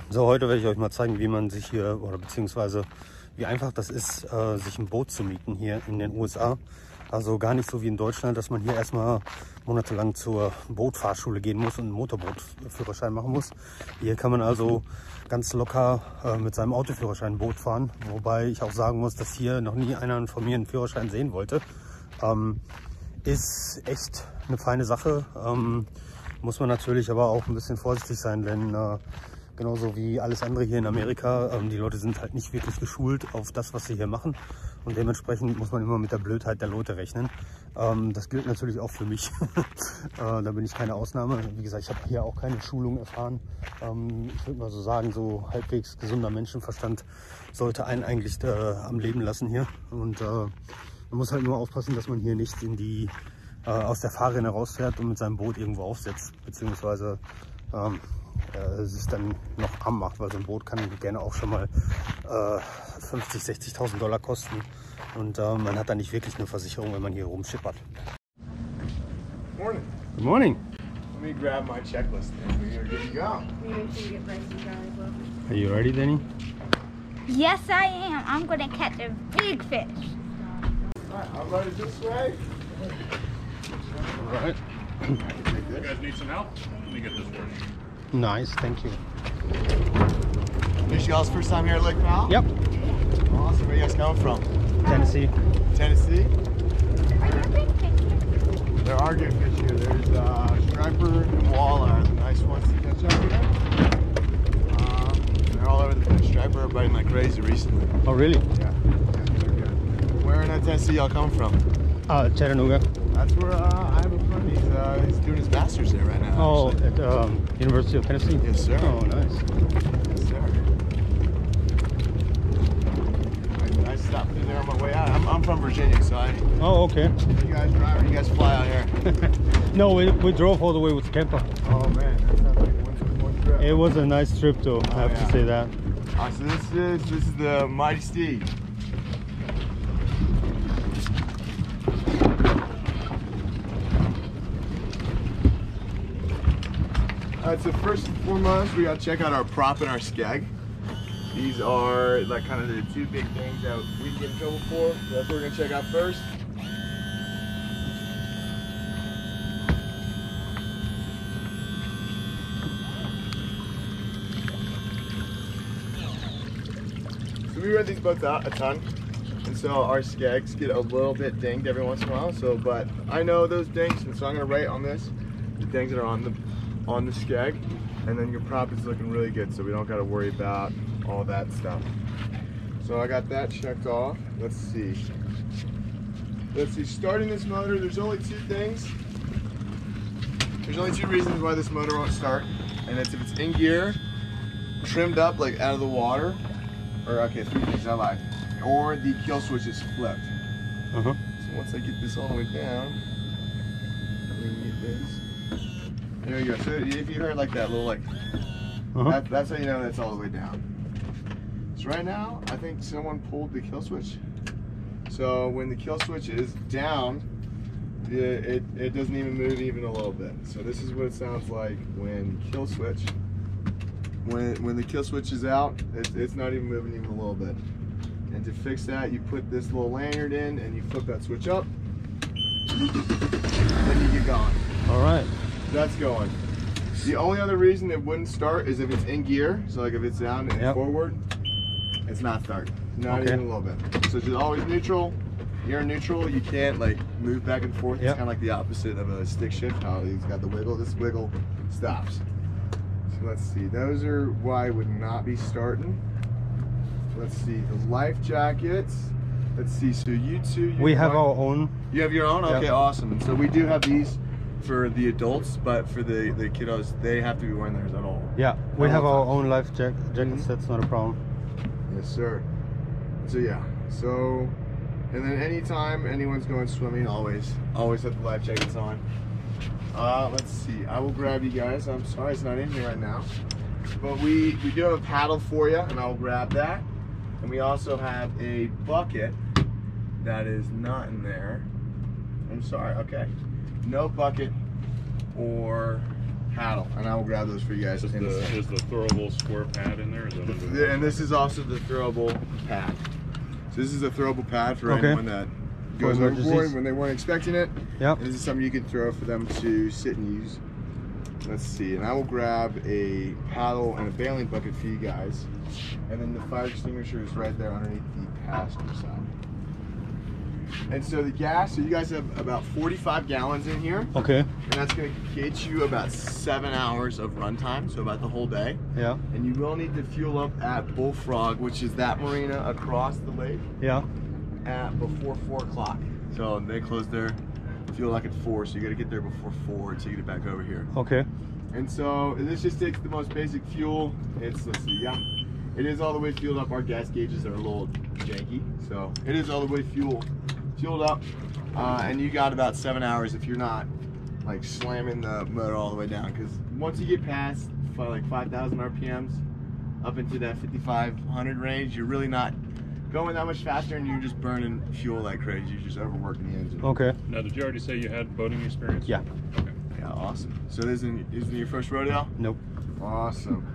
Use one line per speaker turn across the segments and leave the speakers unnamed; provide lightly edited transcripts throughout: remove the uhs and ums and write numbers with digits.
So, heute werde ich euch mal zeigen, wie man sich hier, oder beziehungsweise wie einfach das ist, sich ein Boot zu mieten hier in den USA. Also gar nicht so wie in Deutschland, dass man hier erstmal monatelang zur Bootfahrschule gehen muss und einen Motorbootführerschein machen muss. Hier kann man also ganz locker mit seinem Autoführerschein Boot fahren. Wobei ich auch sagen muss, dass hier noch nie einer von mir einen Führerschein sehen wollte. Ist echt eine feine Sache. Muss man natürlich aber auch ein bisschen vorsichtig sein, denn genauso wie alles andere hier in Amerika, die Leute sind halt nicht wirklich geschult auf das, was sie hier machen. Und dementsprechend muss man immer mit der Blödheit der Leute rechnen. Das gilt natürlich auch für mich. Da bin ich keine Ausnahme. Wie gesagt, ich habe hier auch keine Schulung erfahren. Ich würde mal so sagen, so halbwegs gesunder Menschenverstand sollte einen eigentlich am Leben lassen hier. Und man muss halt nur aufpassen, dass man hier nicht in die aus der Fahrrinne rausfährt und mit seinem Boot irgendwo aufsetzt, beziehungsweise es dann noch arm macht, weil so ein Boot kann gerne auch schon mal 50.000, 60.000 Dollar kosten und man hat dann nicht wirklich eine Versicherung, wenn man hier rumschippert.
Morning.
Good morning.
Let me grab my checklist and we're good to go.
Are you ready, Danny?
Yes, I am. I'm gonna catch a big fish.
Alright, I'll ride it this way.
All right.
You guys need some help? Let me get this for you.
Nice, thank you.
This y'all's first time here at Lake Powell?
Yep.
Awesome. Where you guys coming from?
Tennessee.
Tennessee?
Are there big fish here?
There are good fish here. There's striper and walleye, the nice ones to catch up here. They're all over the place. Striper are biting like crazy recently.
Oh, really?
Yeah, they're good. Where in Tennessee y'all coming from?
Chattanooga.
That's where I have a friend. He's doing his master's there right now.
Oh,
actually.
at University of Tennessee?
Yes, sir.
Oh, nice.
Yes, sir. I stopped through there on my way out. I'm from Virginia, so
Oh, okay.
you guys drive or you guys fly out here?
No, we drove all the way with camper.
Oh man, that sounds like one trip.
It was a nice trip though, I have
yeah.
to say that.
So this is the Mighty Steed. So first and foremost, we gotta check out our prop and our skeg. These are like kind of the two big things that we get in trouble for. So that's what we're gonna check out first. So we rent these boats out a ton, and so our skegs get a little bit dinged every once in a while. So, but I know those dings, and so I'm gonna write on this the dings that are on the skeg, and then your prop is looking really good, so we don't got to worry about all that stuff. So I got that checked off. Let's see. Starting this motor, there's only two things. There's only two reasons why this motor won't start, and it's if it's in gear, trimmed up like out of the water, or okay, three things I lied, or the kill switch is flipped. So once I get this all the way down, we can get this. There you go. So if you heard like that little like, that's how you know that's all the way down. So right now, I think someone pulled the kill switch. So when the kill switch is down, it doesn't even move even a little bit. So this is what it sounds like when kill switch. When the kill switch is out, it's not even moving even a little bit. And to fix that, you put this little lanyard in and you flip that switch up. Then you get going.
All right.
That's going. The only other reason it wouldn't start is if it's in gear. So like if it's down and forward, it's not starting. Not even a little bit. So just always neutral. You're in neutral, you can't like move back and forth. It's kind of like the opposite of a stick shift. How it's got the wiggle, this wiggle stops. So let's see, those are why it would not be starting. Let's see, the life jackets. Let's see, so you two.
We have our own.
You have your own? Okay, awesome. And so we do have these for the adults, but for the kiddos, they have to be wearing theirs at all.
Yeah, we have our own life jackets, that's not a problem.
Yes, sir. So yeah, so, and then anytime anyone's going swimming, always have the life jackets on. Let's see, I will grab you guys. I'm sorry it's not in here right now. But we do have a paddle for you, and I'll grab that. And we also have a bucket that is not in there. I'm sorry, okay. No bucket or paddle, and I will grab those for you guys.
Is the throwable square pad in there? Is that under the
and this is also the throwable pad. So this is a throwable pad for anyone that goes overboard when they weren't expecting it.
Yep.
And this is something you can throw for them to sit and use. Let's see, and I will grab a paddle and a bailing bucket for you guys. And then the fire extinguisher is right there underneath the passenger side. And so the gas, so you guys have about 45 gallons in here.
Okay.
And that's going to get you about 7 hours of runtime, so about the whole day.
Yeah.
And you will need to fuel up at Bullfrog, which is that marina across the lake.
Yeah.
At before 4 o'clock. So they close their fuel like at 4, so you got to get there before 4 to get it back over here.
Okay.
And so this just takes the most basic fuel. It's, let's see, yeah. It is all the way fueled up. Our gas gauges are a little janky, so it is all the way fueled up. And you got about 7 hours if you're not like slamming the motor all the way down, because once you get past like 5,000 RPMs up into that 5,500 range, you're really not going that much faster, and you're just burning fuel like crazy. You're just overworking the engine.
Okay.
Now, did you already say you had boating experience?
Yeah.
Okay.
Yeah, awesome. So this isn't your first rodeo?
Nope.
Awesome.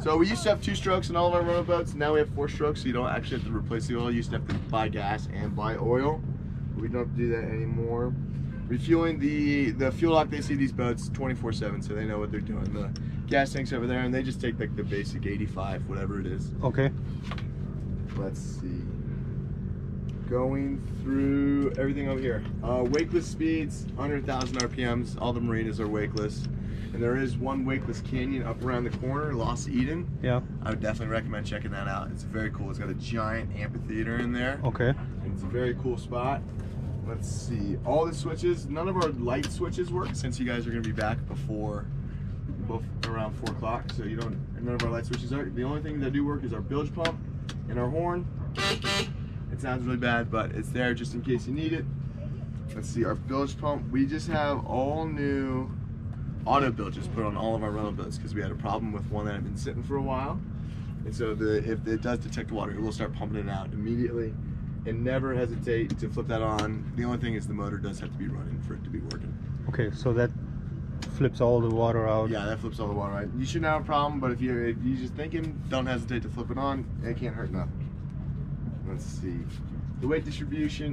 So we used to have 2 strokes in all of our rowboats. Now we have 4 strokes, so you don't actually have to replace the oil. You used to have to buy gas and buy oil. We don't have to do that anymore. Refueling, the fuel lock, they see these boats 24/7, so they know what they're doing. The gas tank's over there, and they just take like the basic 85, whatever it is.
Okay.
Let's see. Going through everything over here. Wakeless speeds, under 1,000 RPMs. All the marinas are wakeless. And there is one wakeless canyon up around the corner, Lost Eden.
Yeah.
I would definitely recommend checking that out. It's very cool. It's got a giant amphitheater in there.
Okay.
And it's a very cool spot. Let's see. All the switches, none of our light switches work since you guys are going to be back around 4 o'clock. So you don't, none of our light switches are. The only thing that do work is our bilge pump and our horn. It sounds really bad, but it's there just in case you need it. Let's see, our bilge pump, we just have all new auto bilges put on all of our rental boats because we had a problem with one that had been sitting for a while. And so if it does detect water, it will start pumping it out immediately. And never hesitate to flip that on. The only thing is the motor does have to be running for it to be working.
Okay, so that flips all the water out.
Yeah, that flips all the water out. You shouldn't have a problem, but if you're just thinking, don't hesitate to flip it on. It can't hurt nothing. Let's see. The weight distribution,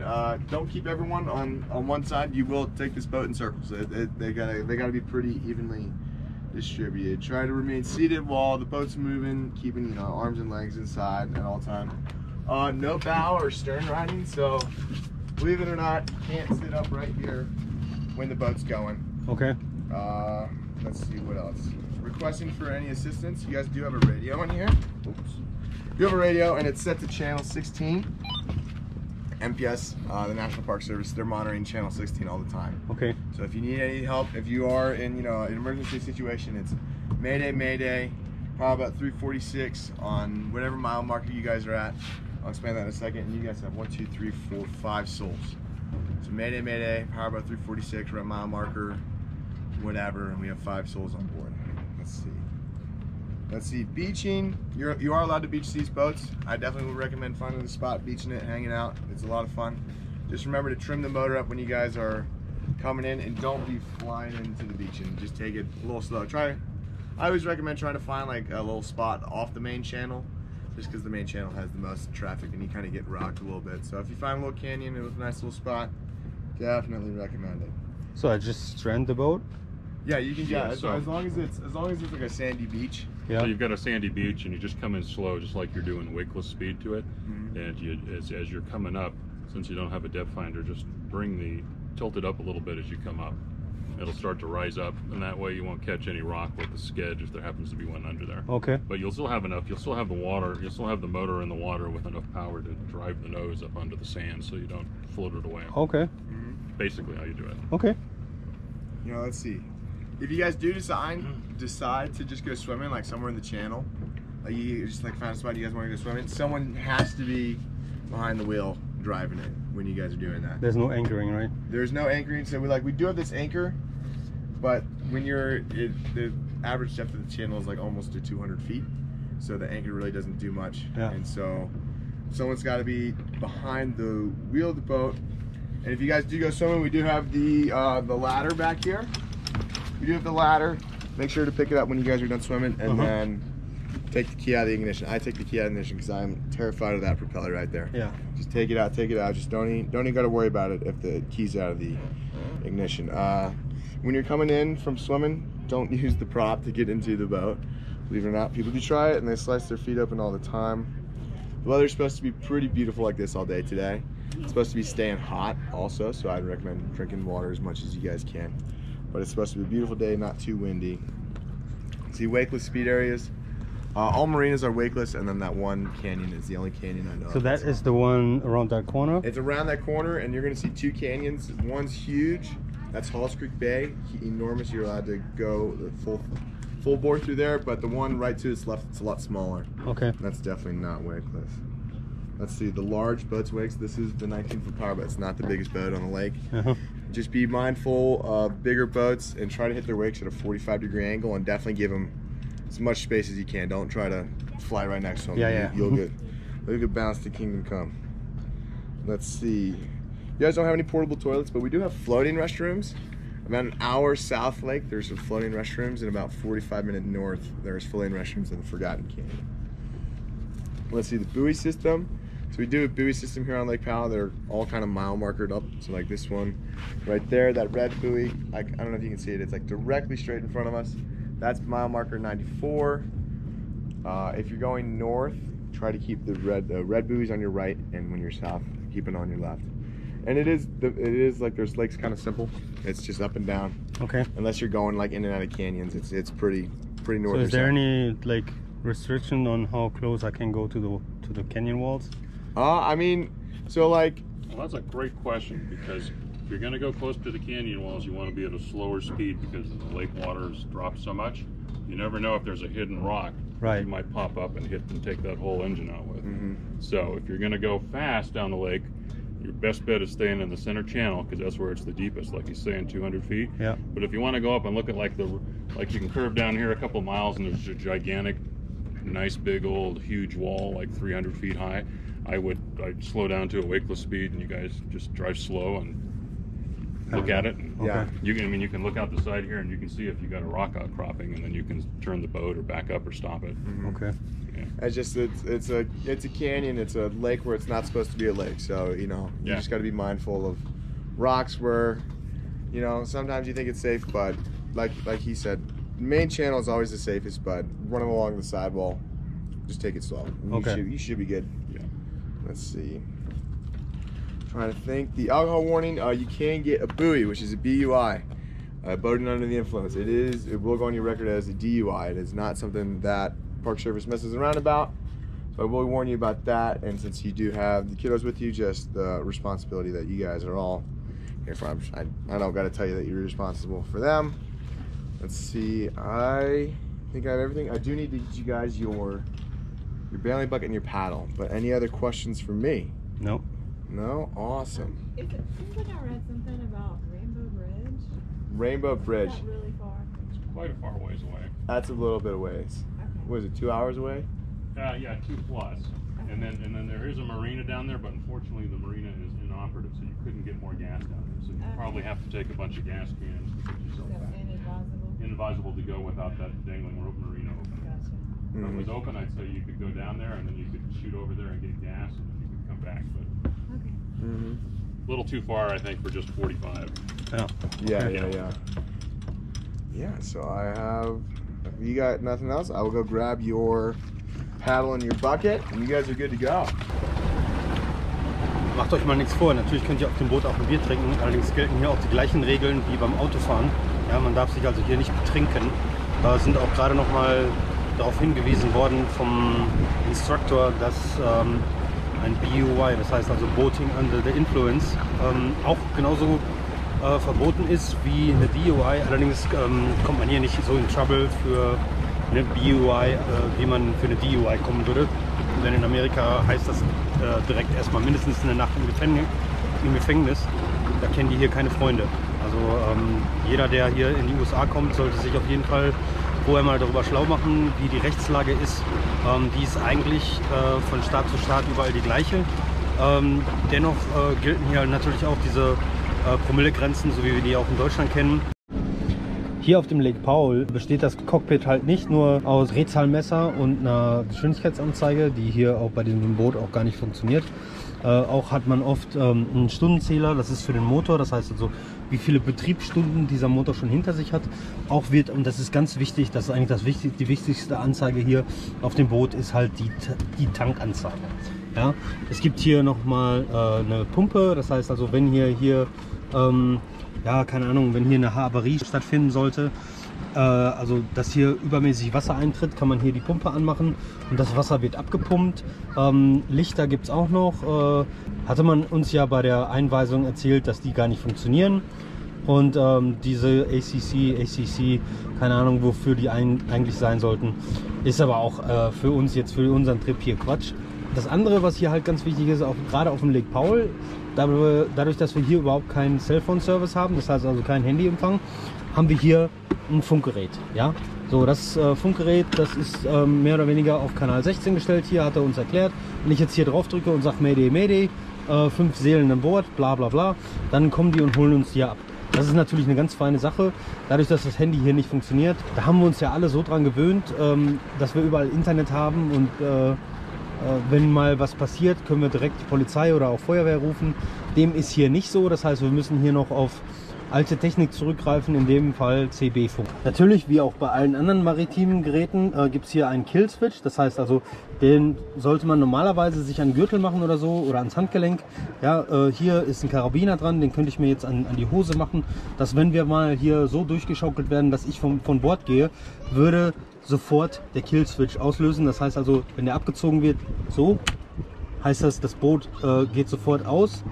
don't keep everyone on one side. You will take this boat in circles. They gotta be pretty evenly distributed. Try to remain seated while the boat's moving, keeping arms and legs inside at all times. No bow or stern riding, so believe it or not, you can't sit up right here when the boat's going.
Okay.
Let's see what else. Requesting for any assistance. You guys do have a radio in here. Oops. You have a radio, and it's set to channel 16. MPS, the National Park Service, they're monitoring channel 16 all the time.
Okay.
So if you need any help, if you are in an emergency situation, it's Mayday, Mayday, probably about 346 on whatever mile marker you guys are at. I'll explain that in a second. And you guys have 1, 2, 3, 4, 5 souls. So Mayday, Mayday, power about 346, we're at mile marker, whatever, and we have 5 souls on board. Let's see, beaching. You are allowed to beach these boats. I definitely would recommend finding a spot, beaching it, hanging out. It's a lot of fun. Just remember to trim the motor up when you guys are coming in, and don't be flying into the beach, and just take it a little slow. I always recommend trying to find like a little spot off the main channel, just because the main channel has the most traffic and you kind of get rocked a little bit. So if you find a little canyon with a nice little spot, definitely recommend it.
So I just strand the boat?
Yeah, you can. Yeah,
so
as long as it's like a sandy beach.
Yeah. So you've got a sandy beach, and you just come in slow, just like you're doing wakeless speed to it.
Mm-hmm.
And as you're coming up, since you don't have a depth finder, just tilt it up a little bit as you come up. It'll start to rise up, and that way you won't catch any rock with the skid if there happens to be one under there.
Okay.
But you'll still have enough. You'll still have the water. You'll still have the motor in the water with enough power to drive the nose up under the sand, so you don't float it away.
Okay.
Mm-hmm.
Basically, how you do it.
Okay.
Let's see. If you guys do decide to just go swimming, like somewhere in the channel, like you just like find a spot you guys want to go swimming, someone has to be behind the wheel driving it when you guys are doing that.
There's no anchoring, right?
There's no anchoring, so we do have this anchor, but when the average depth of the channel is like almost to 200 feet, so the anchor really doesn't do much.
Yeah.
And so someone's got to be behind the wheel of the boat. And if you guys do go swimming, we do have the ladder back here. We do have the ladder. Make sure to pick it up when you guys are done swimming, and then take the key out of the ignition. I take the key out of the ignition because I'm terrified of that propeller right there.
Yeah.
Just take it out, take it out. Just don't even got to worry about it if the key's out of the ignition. When you're coming in from swimming, don't use the prop to get into the boat. Believe it or not, people do try it and they slice their feet open all the time. The weather's supposed to be pretty beautiful like this all day today. It's supposed to be staying hot also, so I'd recommend drinking water as much as you guys can. But it's supposed to be a beautiful day, not too windy. See wakeless speed areas. All marinas are wakeless, and then that one canyon is the only canyon I know.
So that is the one around that corner?
It's around that corner, and you're going to see two canyons. One's huge. That's Halls Creek Bay. Enormous. You're allowed to go full bore through there, but the one right to its left, it's a lot smaller.
Okay.
That's definitely not wakeless. Let's see, the large boats wakes. This is the 19-foot power boat. It's not the biggest boat on the lake. Just be mindful of bigger boats and try to hit their wakes at a 45-degree angle, and definitely give them as much space as you can. Don't try to fly right next to them. You'll get bounced to kingdom come. Let's see. You guys don't have any portable toilets, but we do have floating restrooms. About an hour south lake, there's some floating restrooms, and about 45 minutes north, there's floating restrooms in the Forgotten Canyon. Let's see the buoy system. So we do a buoy system here on Lake Powell. They're all kind of mile markered up. So like this one right there, that red buoy, I don't know if you can see it. It's like directly straight in front of us. That's mile marker 94. If you're going north, try to keep the red buoys on your right, and when you're south, keep it on your left. And it is like there's lakes kind of simple. It's just up and down. Okay. Unless you're going like in and out of canyons, it's pretty north.
So is there any like restriction on how close I can go to the canyon walls?
I mean, so like.
Well, that's a great question, because if you're going to go close to the canyon walls, you want to be at a slower speed because the lake water has dropped so much. You never know if there's a hidden rock you might pop up and hit and take that whole engine out with. So if you're going to go fast down the lake, your best bet is staying in the center channel, because that's where it's the deepest, like he's saying, 200 feet. Yeah. But if you want to go up and look at like you can curve down here a couple of miles, and there's a gigantic, nice, big, old, huge wall, like 300 feet high. I'd slow down to a wakeless speed, and you guys just drive slow and look at it. And you can look out the side here, and you can see if you got a rock outcropping, and then you can turn the boat or back up or stop it.
Okay.
Yeah. It's a canyon. It's a lake where it's not supposed to be a lake. So you just got to be mindful of rocks where, sometimes you think it's safe, but like he said, the main channel is always the safest. But running along the sidewall, just take it slow. You should be good. Yeah. Let's see. Trying to think. The alcohol warning. You can get a buoy, which is a BUI. Boating under the influence. It will go on your record as a DUI. It is not something that Park Service messes around about. So I will warn you about that. And since you do have the kiddos with you, just the responsibility that you guys are all here for. I don't got to tell you that you're responsible for them. Let's see. I think I have everything. I do need to get you guys your bailing bucket and your paddle. But any other questions for me?
No.
No? Awesome.
It seems like I read something about Rainbow Bridge.
Rainbow Bridge.
Is that really far?
It's quite a far ways away.
That's a little bit of ways.
Okay.
What is it, 2 hours away?
Yeah, 2+. Okay. And then there is a marina down there, but unfortunately the marina is inoperative, so you couldn't get more gas down there. So you probably have to take a bunch of gas cans to get yourself back. Inadvisable to go without that dangling rope marina open.
Gotcha.
If it was open, I'd say you could go down there and then you could shoot over there and get gas, and you could come back. But a little too far, I think, for just 45.
Yeah, so I have, if you got nothing else, I will go grab your paddle and your bucket, and you guys are good to go.
Macht euch mal nichts vor, natürlich könnt ihr auf dem Boot auch ein Bier trinken, allerdings gelten hier auch die gleichen Regeln wie beim Autofahren. Ja, man darf sich also hier nicht betrinken. Da sind auch gerade noch mal darauf hingewiesen worden vom Instructor, dass ein BUI, das heißt also Boating Under the Influence, auch genauso verboten ist wie eine DUI. Allerdings kommt man hier nicht so in Trouble für eine BUI, wie man für eine DUI kommen würde. Denn in Amerika heißt das direkt erstmal mindestens eine Nacht im Gefängnis. Da kennen die hier keine Freunde. Also jeder, der hier in die USA kommt, sollte sich auf jeden Fall vorher mal darüber schlau machen, wie die Rechtslage ist. Die ist eigentlich von Staat zu Staat überall die gleiche. Dennoch gelten hier natürlich auch diese Promillegrenzen, so wie wir die auch in Deutschland kennen. Hier auf dem Lake Powell besteht das Cockpit halt nicht nur aus Drehzahlmesser und einer Geschwindigkeitsanzeige, die hier auch bei diesem Boot auch gar nicht funktioniert. Auch hat man oft einen Stundenzähler, das ist für den Motor, das heißt also, wie viele Betriebsstunden dieser Motor schon hinter sich hat. Auch wird, und das ist ganz wichtig, das ist eigentlich die wichtigste Anzeige hier auf dem Boot, ist halt die Tankanzeige. Ja? Es gibt hier nochmal eine Pumpe, das heißt also, wenn hier ja, keine Ahnung, wenn hier eine Havarie stattfinden sollte, also dass hier übermäßig Wasser eintritt, kann man hier die Pumpe anmachen und das Wasser wird abgepumpt. Lichter gibt es auch noch. Hatte man uns ja bei der Einweisung erzählt, dass die gar nicht funktionieren. Und diese ACC, keine Ahnung wofür die eigentlich sein sollten, ist aber auch für uns jetzt für unseren Trip hier Quatsch. Das andere, was hier halt ganz wichtig ist, auch gerade auf dem Lake Powell, dadurch, dass wir hier überhaupt keinen Cellphone-Service haben, das heißt also keinen Handyempfang, haben wir hier ein Funkgerät. Ja? So, das Funkgerät, das ist mehr oder weniger auf Kanal 16 gestellt. Hier hat er uns erklärt. Wenn ich jetzt hier drauf drücke und sage Mayday, Mayday, 5 Seelen an Bord, bla bla bla, dann kommen die und holen uns hier ab. Das ist natürlich eine ganz feine Sache. Dadurch, dass das Handy hier nicht funktioniert, da haben wir uns ja alle so dran gewöhnt, dass wir überall Internet haben und wenn mal was passiert, können wir direkt die Polizei oder auch Feuerwehr rufen. Dem ist hier nicht so. Das heißt, wir müssen hier noch auf alte Technik zurückgreifen, in dem Fall CB-Funk. Natürlich, wie auch bei allen anderen maritimen Geräten, gibt es hier einen Kill-Switch. Das heißt also, den sollte man normalerweise sich an den Gürtel machen oder so oder ans Handgelenk. Ja, hier ist ein Karabiner dran, den könnte ich mir jetzt an die Hose machen, dass wenn wir mal hier so durchgeschaukelt werden, dass ich von Bord gehe, würde sofort der Kill-Switch auslösen. Das heißt also, wenn der abgezogen wird, so, heißt das, das Boot geht sofort aus.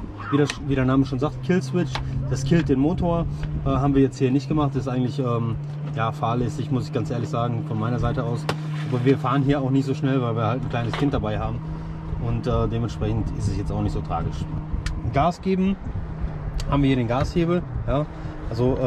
Wie der Name schon sagt, Kill-Switch, das killt den Motor. Haben wir jetzt hier nicht gemacht. Das ist eigentlich ja, fahrlässig, muss ich ganz ehrlich sagen, von meiner Seite aus. Aber wir fahren hier auch nicht so schnell, weil wir halt ein kleines Kind dabei haben. Und dementsprechend ist es jetzt auch nicht so tragisch. Gas geben, haben wir hier den Gashebel. Ja? Also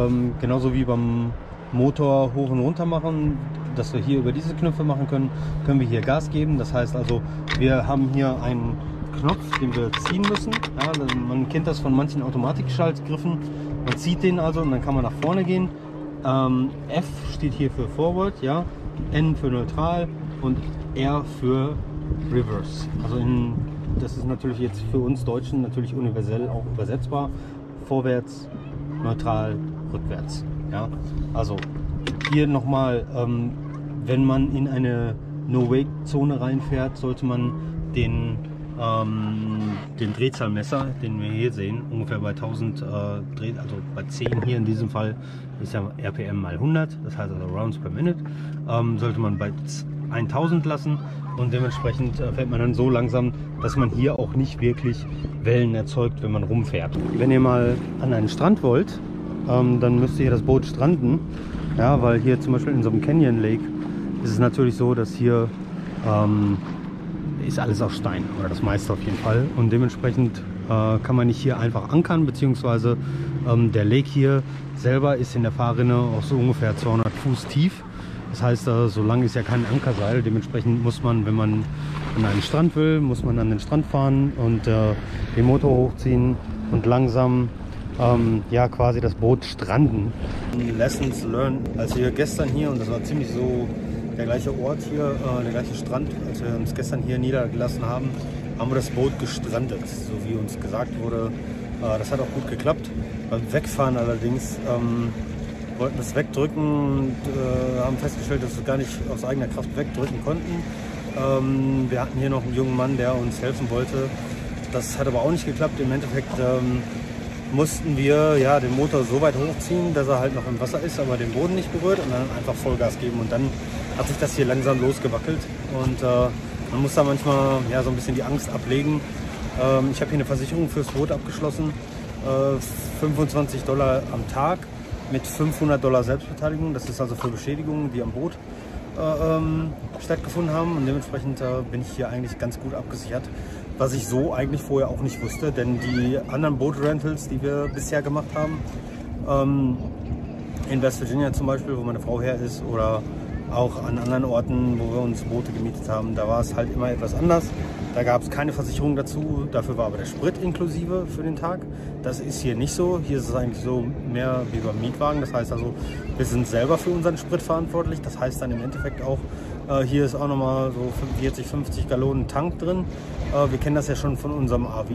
genauso wie beim Motor hoch und runter machen, dass wir hier über diese Knöpfe machen können, können wir hier Gas geben. Das heißt also, wir haben hier einen Knopf, den wir ziehen müssen. Ja, man kennt das von manchen Automatikschaltgriffen. Man zieht den also und dann kann man nach vorne gehen. F steht hier für Forward, ja, N für Neutral und R für Reverse. Also das ist natürlich jetzt für uns Deutschen natürlich universell auch übersetzbar. Vorwärts, neutral, rückwärts. Ja, also hier nochmal, wenn man in eine No-Wake-Zone reinfährt, sollte man den Drehzahlmesser, den wir hier sehen, ungefähr bei 1000 also bei 10 hier in diesem Fall ist ja RPM mal 100, das heißt also Rounds per Minute, sollte man bei 1000 lassen und dementsprechend fährt man dann so langsam, dass man hier auch nicht wirklich Wellen erzeugt, wenn man rumfährt. Wenn ihr mal an einen Strand wollt, dann müsst ihr das Boot stranden, ja, weil hier zum Beispiel in so einem Canyon Lake ist es natürlich so, dass hier ist alles auf Stein, oder das meiste auf jeden Fall, und dementsprechend kann man nicht hier einfach ankern, beziehungsweise der Lake hier selber ist in der Fahrrinne auch so ungefähr 200 Fuß tief. Das heißt, so lang ist ja kein Ankerseil, dementsprechend muss man, wenn man an einen Strand will, muss man an den Strand fahren und den Motor hochziehen und langsam ja, quasi das Boot stranden. Lessons learned, als wir gestern hier, und das war ziemlich so der gleiche Ort hier, der gleiche Strand, als wir uns gestern hier niedergelassen haben, haben wir das Boot gestrandet, so wie uns gesagt wurde. Das hat auch gut geklappt. Beim Wegfahren allerdings wollten wir es wegdrücken und haben festgestellt, dass wir es gar nicht aus eigener Kraft wegdrücken konnten. Wir hatten hier noch einen jungen Mann, der uns helfen wollte. Das hat aber auch nicht geklappt. Im Endeffekt mussten wir ja den Motor so weit hochziehen, dass er halt noch im Wasser ist, aber den Boden nicht berührt, und dann einfach Vollgas geben. Und dann hat sich das hier langsam losgewackelt und man muss da manchmal ja, so ein bisschen die Angst ablegen. Ich habe hier eine Versicherung fürs Boot abgeschlossen, $25 am Tag mit $500 Selbstbeteiligung. Das ist also für Beschädigungen, die am Boot stattgefunden haben, und dementsprechend bin ich hier eigentlich ganz gut abgesichert, was ich so eigentlich vorher auch nicht wusste, denn die anderen Boot-Rentals, die wir bisher gemacht haben, in West Virginia zum Beispiel, wo meine Frau her ist, oder Auch an anderen Orten, wo wir uns Boote gemietet haben, da war es halt immer etwas anders. Da gab es keine Versicherung dazu, dafür war aber der Sprit inklusive für den Tag. Das ist hier nicht so. Hier ist es eigentlich so mehr wie beim Mietwagen. Das heißt also, wir sind selber für unseren Sprit verantwortlich. Das heißt dann im Endeffekt auch, hier ist auch nochmal so 45, 50 Gallonen Tank drin. Wir kennen das ja schon von unserem RV.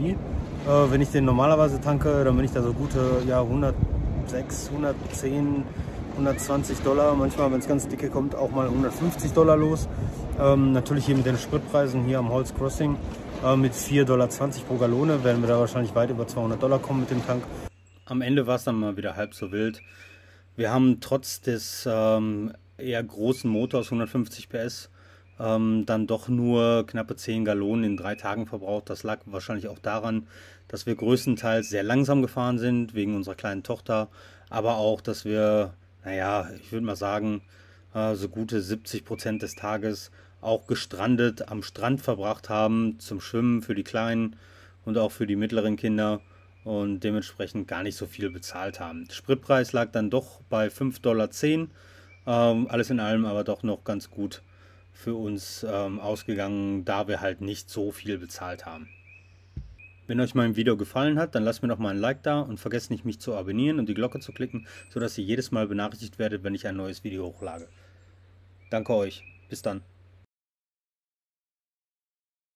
Wenn ich den normalerweise tanke, dann bin ich da so gute 106, 110, 120 $, manchmal, wenn es ganz dicke kommt, auch mal 150 $ los. Natürlich hier mit den Spritpreisen hier am Holz Crossing mit 4,20 $ pro Gallone werden wir da wahrscheinlich weit über 200 $ kommen mit dem Tank. Am Ende war es dann mal wieder halb so wild. Wir haben trotz des eher großen Motors, 150 PS, dann doch nur knappe 10 Gallonen in 3 Tagen verbraucht. Das lag wahrscheinlich auch daran, dass wir größtenteils sehr langsam gefahren sind, wegen unserer kleinen Tochter, aber auch, dass wir, naja, ich würde mal sagen, so gute 70% des Tages auch gestrandet am Strand verbracht haben, zum Schwimmen für die Kleinen und auch für die mittleren Kinder und dementsprechend gar nicht so viel bezahlt haben. Der Spritpreis lag dann doch bei 5,10 $, alles in allem aber doch noch ganz gut für uns ausgegangen, da wir halt nicht so viel bezahlt haben. Wenn euch mein Video gefallen hat, dann lasst mir doch mal ein Like da und vergesst nicht, mich zu abonnieren und die Glocke zu klicken, sodass ihr jedes Mal benachrichtigt werdet, wenn ich ein neues Video hochlade. Danke euch. Bis dann.